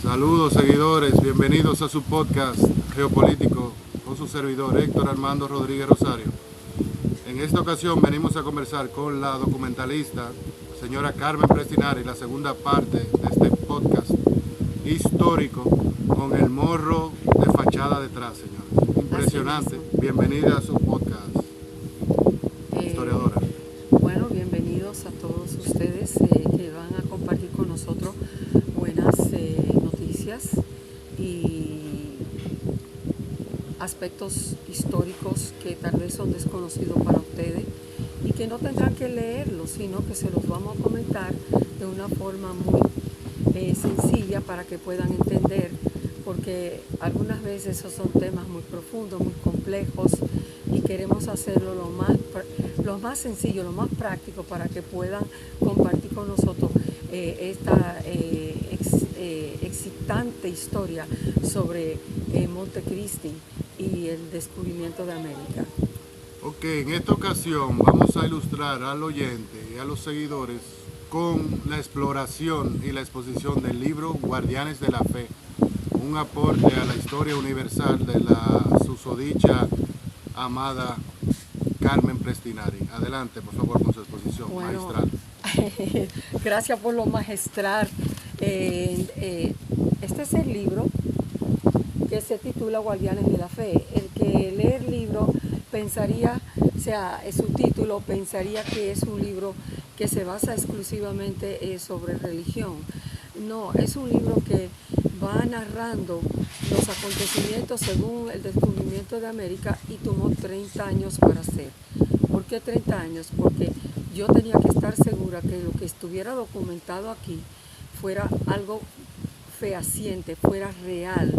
Saludos seguidores, bienvenidos a su podcast geopolítico con su servidor Héctor Armando Rodríguez Rosario. En esta ocasión venimos a conversar con la documentalista señora Carmen Prestinari, la segunda parte de este podcast histórico con el morro de fachada detrás, señores. Impresionante. Bienvenida a su podcast, historiadora. Bueno, bienvenidos a todos ustedes que van a compartir con nosotros buenas noticias y aspectos históricos que tal vez son desconocidos para ustedes y que no tendrán que leerlos, sino que se los vamos a comentar de una forma muy sencilla para que puedan entender, porque algunas veces esos son temas muy profundos, muy complejos y queremos hacerlo lo más sencillo, lo más práctico para que puedan compartir con nosotros esta excitante historia sobre Montecristi y el descubrimiento de América. Ok, en esta ocasión vamos a ilustrar al oyente y a los seguidores con la exploración y la exposición del libro Guardianes de la Fe, un aporte a la historia universal de la susodicha amada Carmen Prestinari. Adelante, por favor, con su exposición magistral. Gracias por lo magistral. Este es el libro que se titula Guardianes de la Fe. El que lee el libro pensaría, o sea, su título pensaría que es un libro que se basa exclusivamente sobre religión. No, es un libro que va narrando los acontecimientos según el descubrimiento de América y tomó 30 años para hacer. ¿Por qué 30 años? Porque yo tenía que estar segura que lo que estuviera documentado aquí fuera algo fehaciente, fuera real,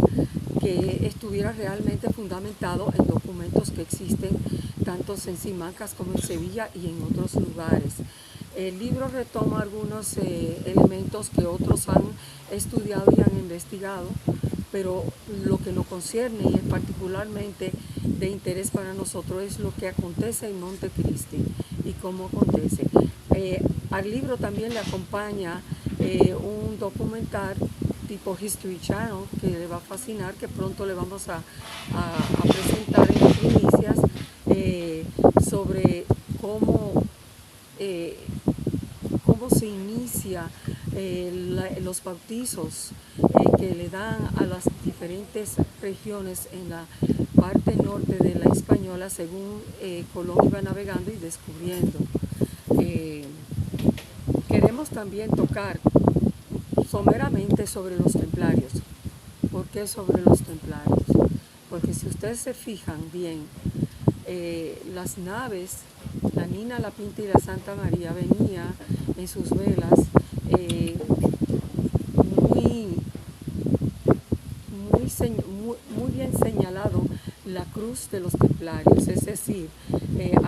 que estuviera realmente fundamentado en documentos que existen tanto en Simancas como en Sevilla y en otros lugares. El libro retoma algunos elementos que otros han estudiado y han investigado, pero lo que nos concierne y es particularmente de interés para nosotros es lo que acontece en Montecristi y cómo acontece. Al libro también le acompaña un documental tipo History Channel que le va a fascinar, que pronto le vamos a presentar en las primicias sobre cómo se inicia los bautizos que le dan a las diferentes regiones en la parte norte de la Española según Colón iba navegando y descubriendo. Queremos también tocar someramente sobre los templarios. ¿Por qué sobre los templarios? Porque si ustedes se fijan bien, las naves, la Nina, la Pinta y la Santa María venía en sus velas muy bien señalado la cruz de los templarios, es decir,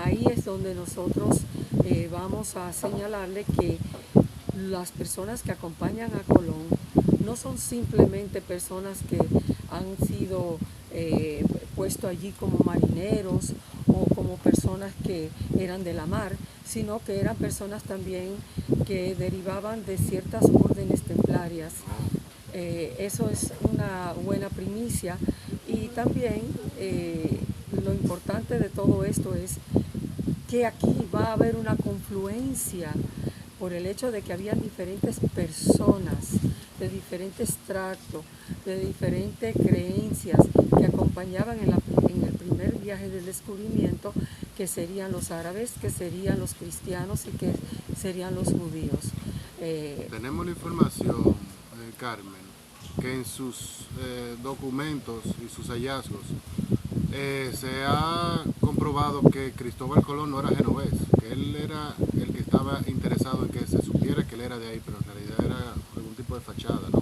ahí es donde nosotros vamos a señalarle que las personas que acompañan a Colón no son simplemente personas que han sido puestos allí como marineros o como personas que eran de la mar, sino que eran personas también que derivaban de ciertas órdenes templarias. Eso es una buena primicia y también lo importante de todo esto es que aquí va a haber una confluencia por el hecho de que habían diferentes personas de diferentes tractos, de diferentes creencias que acompañaban en el primer viaje del descubrimiento, que serían los árabes, que serían los cristianos y que serían los judíos. Tenemos la información, Carmen, que en sus documentos y sus hallazgos se ha comprobado que Cristóbal Colón no era genovés, que él era el que estaba interesado en que se supiera que él era de ahí, pero en realidad era algún tipo de fachada, ¿no?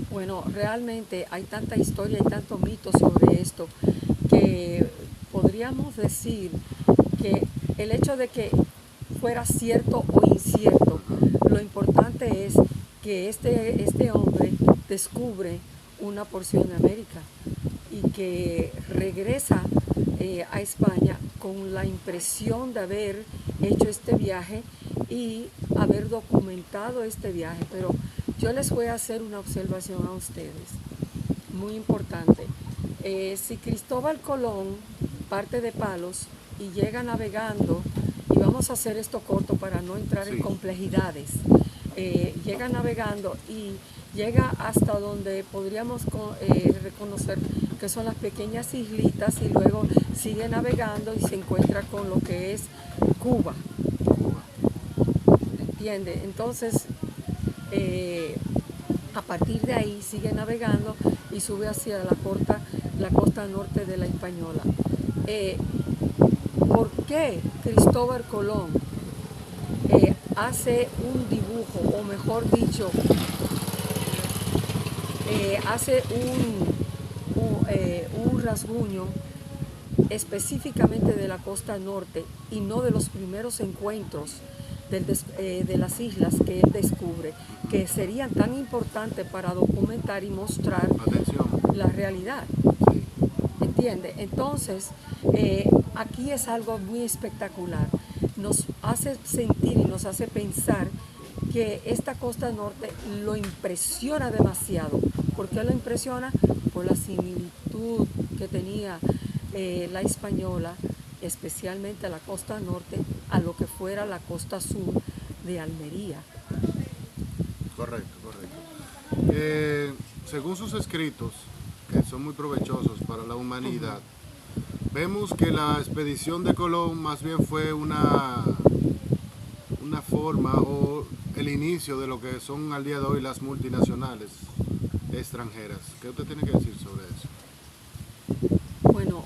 Bueno, realmente hay tanta historia y tanto mito sobre esto que podríamos decir que el hecho de que fuera cierto o incierto, lo importante es que este hombre descubre una porción de América y que regresa a España con la impresión de haber hecho este viaje y haber documentado este viaje. Pero yo les voy a hacer una observación a ustedes, muy importante. Si Cristóbal Colón parte de Palos y llega navegando, y vamos a hacer esto corto para no entrar en complejidades, llega navegando y llega hasta donde podríamos reconocer que son las pequeñas islitas, y luego sigue navegando y se encuentra con lo que es Cuba. ¿Entiende? Entonces, a partir de ahí sigue navegando y sube hacia la costa norte de la Hispaniola. ¿Por qué Cristóbal Colón hace un dibujo, o mejor dicho, hace un rasguño específicamente de la costa norte y no de los primeros encuentros de las islas que él descubre, que serían tan importantes para documentar y mostrar la realidad? ¿Entiende? Entonces, aquí es algo muy espectacular. Nos hace sentir y nos hace pensar que esta costa norte lo impresiona demasiado. ¿Por qué lo impresiona? Por la similitud que tenía la Hispaniola, especialmente la costa norte, a lo que fuera la costa sur de Almería. Correcto, correcto. Según sus escritos, que son muy provechosos para la humanidad, vemos que la expedición de Colón más bien fue una forma o el inicio de lo que son al día de hoy las multinacionales extranjeras. ¿Qué usted tiene que decir sobre eso? Bueno,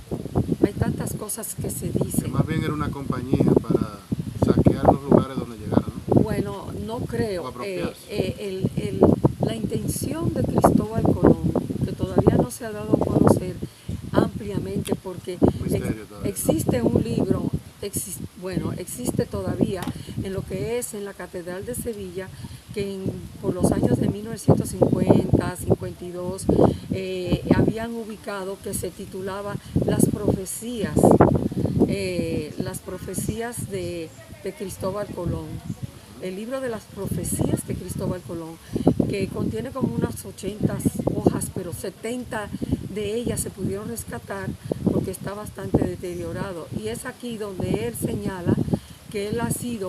hay tantas cosas que se dicen. Que más bien era una compañía para saquear los lugares donde llegaron, ¿no? Bueno, no creo. La intención de Cristóbal Colón, que todavía no se ha dado a conocer ampliamente, porque existe un libro, existe todavía en lo que es en la Catedral de Sevilla, que por los años de 1950, 52, habían ubicado, que se titulaba Las profecías de Cristóbal Colón. El libro de las profecías de Cristóbal Colón, que contiene como unas 80 hojas, pero 70 de ellas se pudieron rescatar porque está bastante deteriorado. Y es aquí donde él señala que él se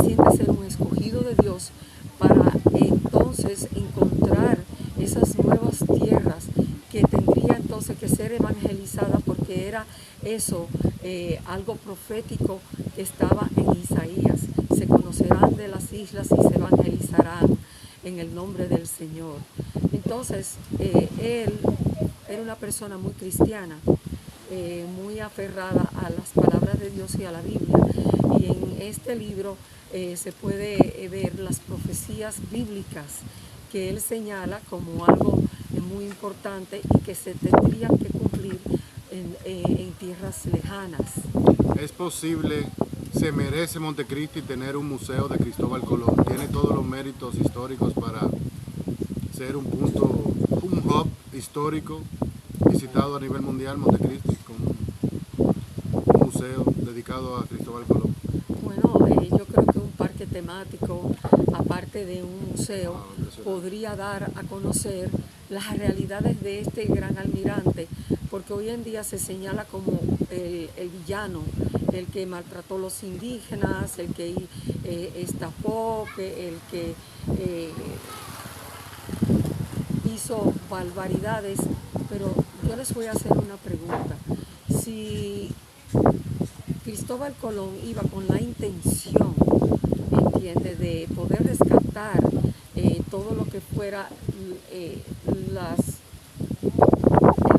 siente ser un escogido de Dios para entonces encontrar esas nuevas tierras que tendría entonces que ser evangelizada, porque era eso, algo profético que estaba en Isaías. Se conocerán de las islas y se evangelizarán en el nombre del Señor. Entonces, él era una persona muy cristiana, muy aferrada a las palabras de Dios y a la Biblia. Y en este libro se puede ver las profecías bíblicas que él señala como algo muy importante y que se tendrían que cumplir en tierras lejanas. ¿Es posible, se merece Montecristi tener un museo de Cristóbal Colón? ¿Tiene todos los méritos históricos para ser un hub histórico visitado a nivel mundial, Montecristi, con un museo dedicado a Cristóbal Colón? Bueno, yo creo que un parque temático, aparte de un museo, podría dar a conocer las realidades de este gran almirante, porque hoy en día se señala como el villano, el que maltrató a los indígenas, el que estafó, el que hizo barbaridades. Pero yo les voy a hacer una pregunta. Si Cristóbal Colón iba con la intención, ¿entiende?, de poder rescatar todo lo que fuera el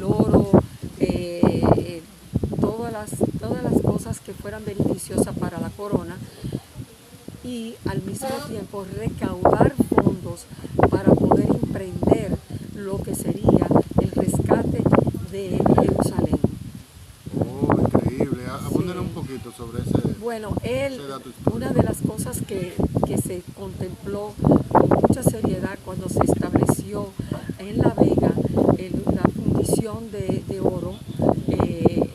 oro, todas las cosas que fueran beneficiosas para la corona, y al mismo tiempo recaudar fondos para poder emprender lo que sería el rescate de Jerusalén. Oh, increíble. Abúndale un poquito sobre ese. Bueno, una de las cosas que se contempló con mucha seriedad cuando se estableció en La Vega la fundición de oro,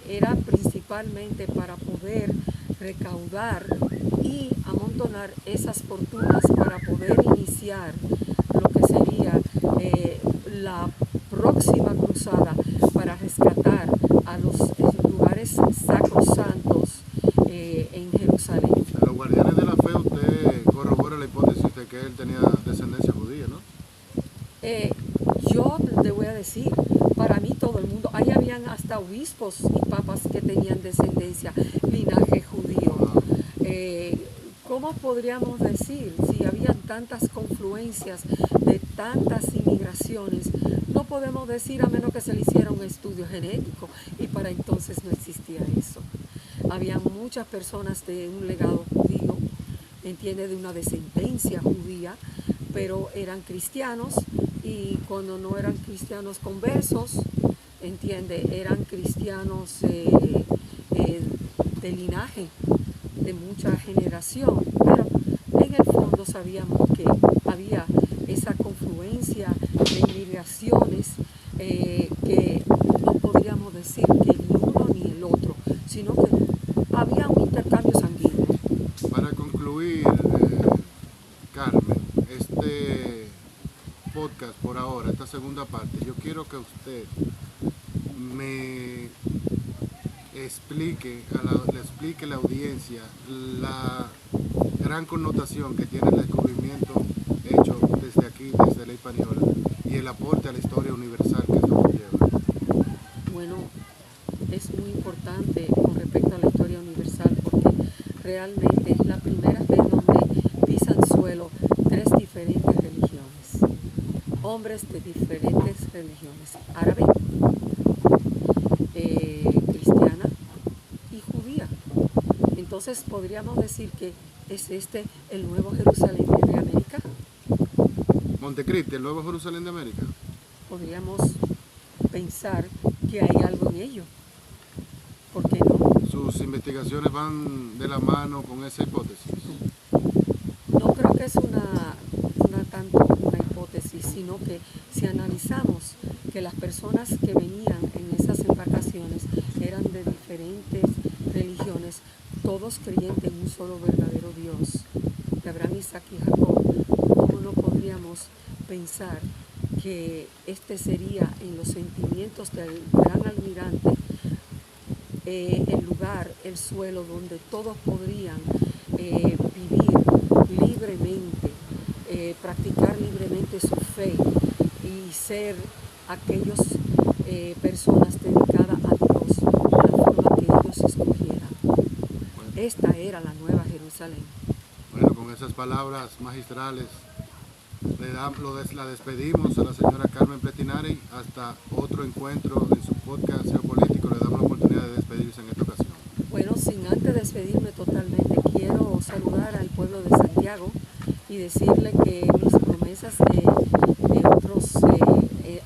era principalmente para poder recaudar y amontonar esas fortunas para poder iniciar lo que sería la próxima cruzada para rescatar a los lugares sacrosantos en Jerusalén. A los guardianes de la fe usted corrobora la hipótesis de que él tenía descendencia judía, ¿no? Yo te voy a decir, para mí todo el mundo, ahí habían hasta obispos y papas que tenían descendencia, linaje judío. ¿Cómo podríamos decir si habían tantas confluencias de tantas inmigraciones? No podemos decir a menos que se le hiciera un estudio genético y para entonces no existía eso. Había muchas personas de un legado judío, entiende, de una descendencia judía, pero eran cristianos y cuando no eran cristianos conversos, entiende, eran cristianos de linaje, de mucha generación, pero en el fondo sabíamos que había esa confluencia de inmigraciones que no podríamos decir que ni uno ni el otro, sino que había un intercambio sanguíneo. Para concluir, Carmen, este podcast por ahora, esta segunda parte, yo quiero que usted me explique a la audiencia la gran connotación que tiene el descubrimiento hecho desde aquí, desde la Hispaniola, y el aporte a la historia universal que esto conlleva. Bueno, es muy importante con respecto a la historia universal porque realmente es la primera vez donde pisan suelo tres diferentes religiones, hombres de diferentes religiones, árabe, cristiana y judía. Entonces podríamos decir que es este el nuevo Jerusalén de América. Montecristi, el nuevo Jerusalén de América. Podríamos pensar que hay algo en ello. ¿Por qué no? Sus investigaciones van de la mano con esa hipótesis. No creo que es una tanto una hipótesis, sino que si analizamos que las personas que venían en esas embarcaciones eran de diferentes religiones, todos creyentes en un solo verdadero Dios, de Abraham, Isaac y Jacob, ¿cómo no podríamos pensar que este sería en los sentimientos del gran almirante el lugar, el suelo donde todos podrían vivir libremente, practicar libremente su fe y ser aquellos personas dedicadas a Dios de la forma que ellos escogieran? Esta era la nueva Jerusalén. Bueno, con esas palabras magistrales la despedimos a la señora Carmen Prettinari. Hasta otro encuentro en su podcast Geopolítico. Le damos la oportunidad de despedirse en esta ocasión. Bueno, sin antes despedirme totalmente, quiero saludar al pueblo de Santiago y decirle que mis promesas de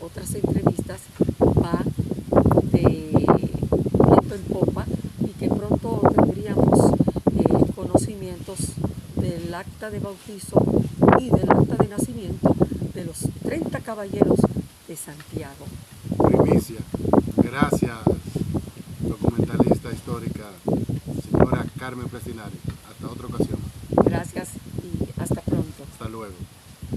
otras entrevistas va de viento en popa y que pronto tendríamos conocimientos del acta de bautizo y del acta de nacimiento de los 30 caballeros de Santiago. Primicia. Gracias, documentalista histórica, señora Carmen Prettinari. Hasta otra ocasión. Gracias y hasta pronto. Hasta luego.